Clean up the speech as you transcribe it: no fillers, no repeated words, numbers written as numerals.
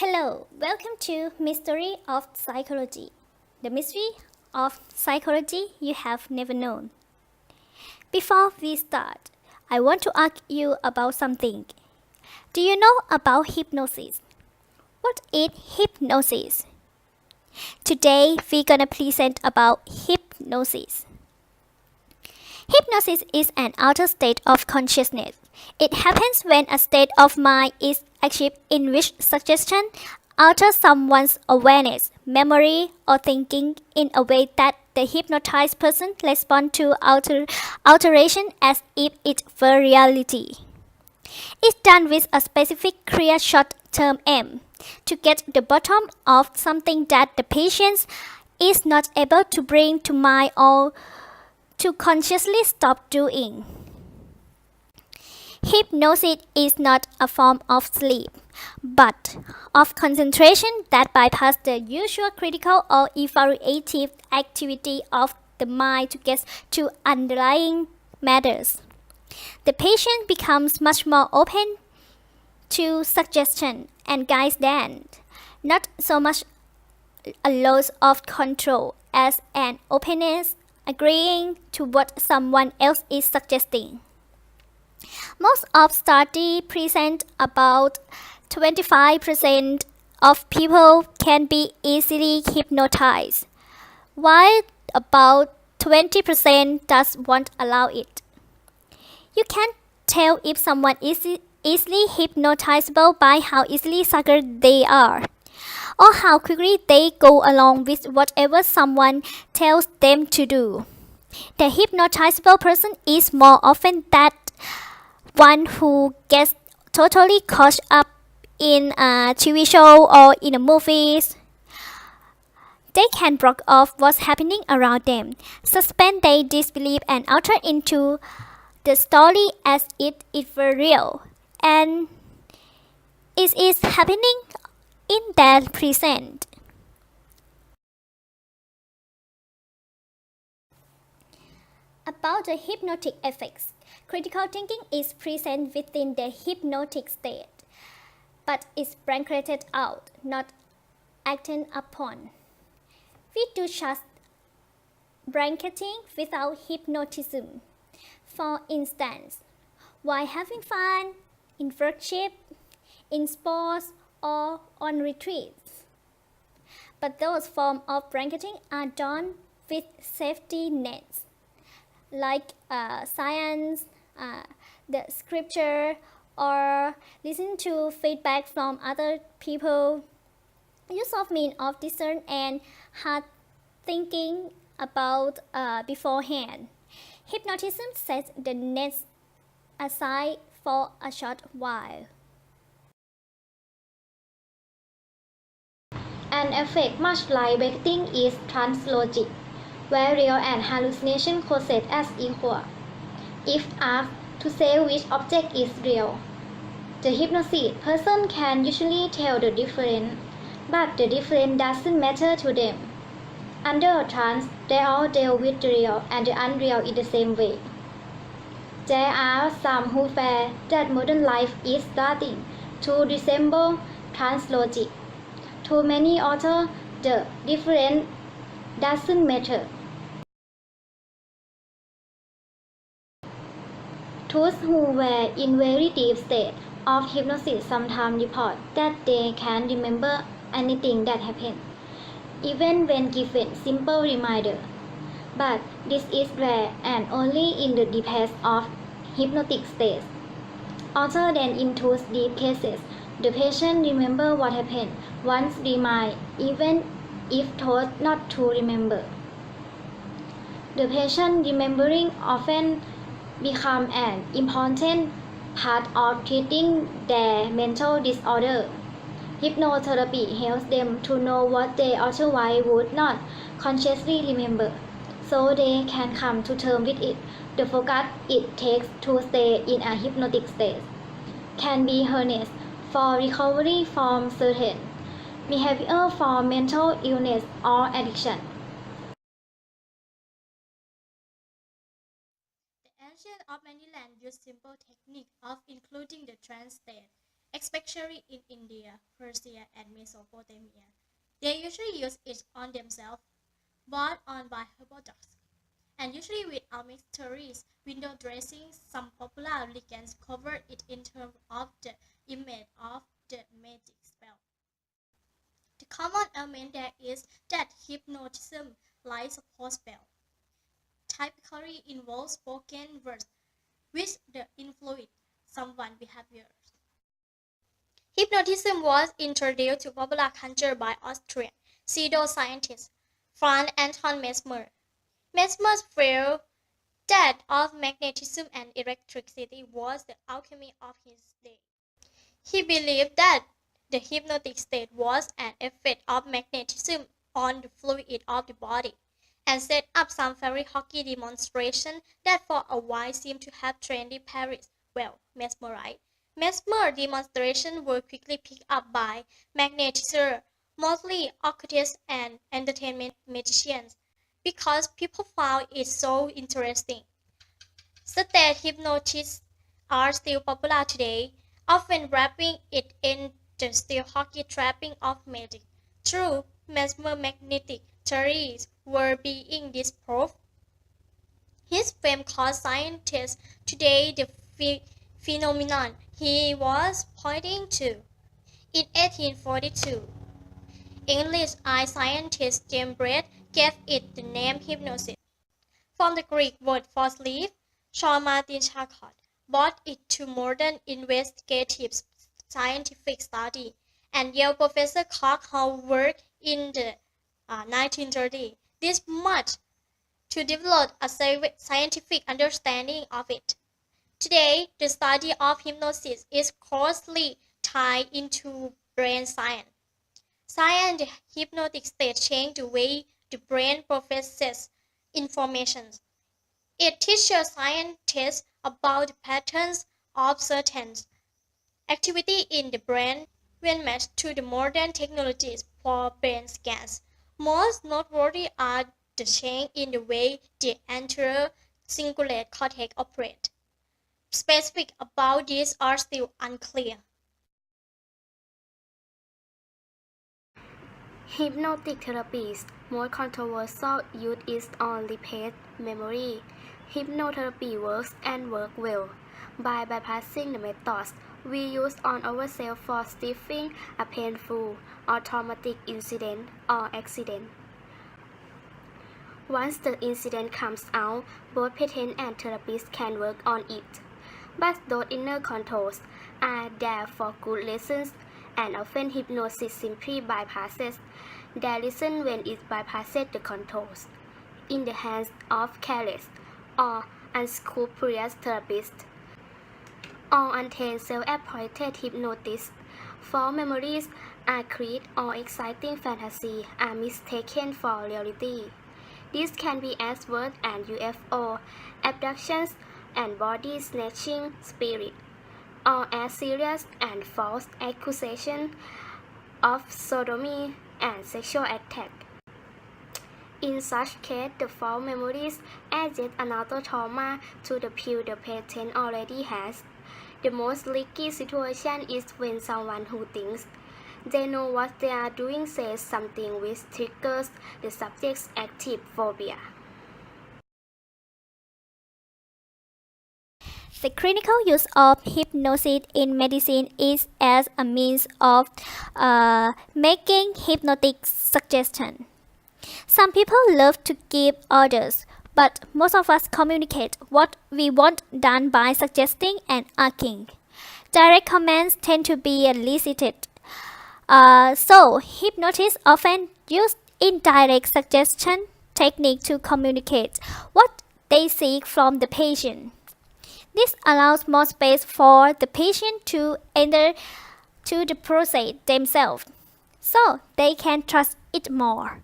Hello, welcome to Mystery of Psychology, the mystery of psychology you have never known. Before we start, I want to ask you about something. Do you know about hypnosis? What is hypnosis? Today we're gonna present about hypnosis. Hypnosis is an altered state of consciousness. It happens when a state of mind is achieved in which suggestion alters someone's awareness, memory, or thinking in a way that the hypnotized person responds to alteration as if it were reality. It's done with a specific clear short-term aim to get the bottom of something that the patient is not able to bring to mind or to consciously stop doing. Hypnosis is not a form of sleep, but of concentration that bypasses the usual critical or evaluative activity of the mind to get to underlying matters. The patient becomes much more open to suggestion and guidance, not so much a loss of control as an openness agreeing to what someone else is suggesting. Most of studies present about 25% of people can be easily hypnotized, while about 20% does won't allow it. You can't tell if someone is easily hypnotizable by how easily suckered they are, or how quickly they go along with whatever someone tells them to do. The hypnotizable person is more often that one who gets totally caught up in a TV show or in a movies. They can block off what's happening around them, suspend their disbelief and alter into the story as if it were real, and it is happening in their present. About the hypnotic effects, critical thinking is present within the hypnotic state, but is blanketed out, not acted upon. We do just blanketing without hypnotism. For instance, while having fun, in worship, in sports, or on retreats. But those forms of blanketing are done with safety nets, like science, the scripture, or listen to feedback from other people. Use of means of discern and hard thinking about beforehand. Hypnotism sets the nets aside for a short while. An effect much like blanketing is translogic, where real and hallucination coexist as equal. If asked to say which object is real, the hypnotized person can usually tell the difference, but the difference doesn't matter to them. Under a trance, they all deal with the real and the unreal in the same way. There are some who fear that modern life is starting to resemble translogic. To many authors, the difference doesn't matter. Those who were in very deep state of hypnosis sometimes report that they can remember anything that happened, even when given simple reminder. But this is rare and only in the deepest of hypnotic states. Other than in those deep cases, the patient remember what happened once remind, even if told not to remember. The patient remembering often become an important part of treating their mental disorder. Hypnotherapy helps them to know what they otherwise would not consciously remember, so they can come to terms with it. The focus it takes to stay in a hypnotic state can be harnessed for recovery from certain behavior for mental illness or addiction. The ancient of many lands used simple technique of including the trance state especially in India, Persia, and Mesopotamia. They usually use it on themselves, bought on by herbal dogs, and usually with mixtures, window dressings. Some popular legends cover it in terms of the image of the magic spell. The common element there is that hypnotism, like support spell, typically involves spoken words which the influence someone's behavior. Hypnotism was introduced to popular culture by Austrian pseudoscientist Franz Anton Mesmer. Mesmer's theory that of magnetism and electricity was the alchemy of his day. He believed that the hypnotic state was an effect of magnetism on the fluid of the body, and set up some very hockey demonstration that for a while seemed to have trendy Paris, well, mesmerized. Mesmer demonstrations were quickly picked up by magnetizers, mostly occultists and entertainment magicians, because people found it so interesting. State hypnotists are still popular today, often wrapping it in the still hockey trapping of magic. True mesmer-magnetic theories were being disproved. His fame caused scientists today the phenomenon he was pointing to. In 1842, English eye scientist James Braid gave it the name hypnosis. From the Greek word for sleep, Sean Martin Charcot brought it to modern investigative scientific study, and Yale professor Clark Hall worked in the 1930s. This much to develop a scientific understanding of it. Today, the study of hypnosis is closely tied into brain science. Science and hypnotic state change the way the brain processes information. It teaches scientists about the patterns of certain activity in the brain when matched to the modern technologies for brain scans. Most noteworthy are the change in the way the anterior cingulate cortex operates. Specifics about this are still unclear. Hypnotic therapy's most controversial use is on repressed memory. Hypnotherapy works and works well by bypassing the methods we use on ourselves for stifling a painful or traumatic incident or accident. Once the incident comes out, both patient and therapist can work on it. But those inner controls are there for good reasons, and often hypnosis simply bypasses their reason when it bypasses the controls. In the hands of careless or unscrupulous therapists or untrained self-appointed hypnotists, false memories are created or exciting fantasy are mistaken for reality. This can be as worse as UFO abductions and body snatching spirit, or as serious and false accusations of sodomy and sexual attack. In such case, the false memories add yet another trauma to the pill the patient already has. The most risky situation is when someone who thinks they know what they are doing says something which triggers the subject's active phobia. The clinical use of hypnosis in medicine is as a means of making hypnotic suggestion. Some people love to give orders, but most of us communicate what we want done by suggesting and asking. Direct commands tend to be elicited. So, hypnotists often use indirect suggestion technique to communicate what they seek from the patient. This allows more space for the patient to enter to the process themselves, so they can trust it more.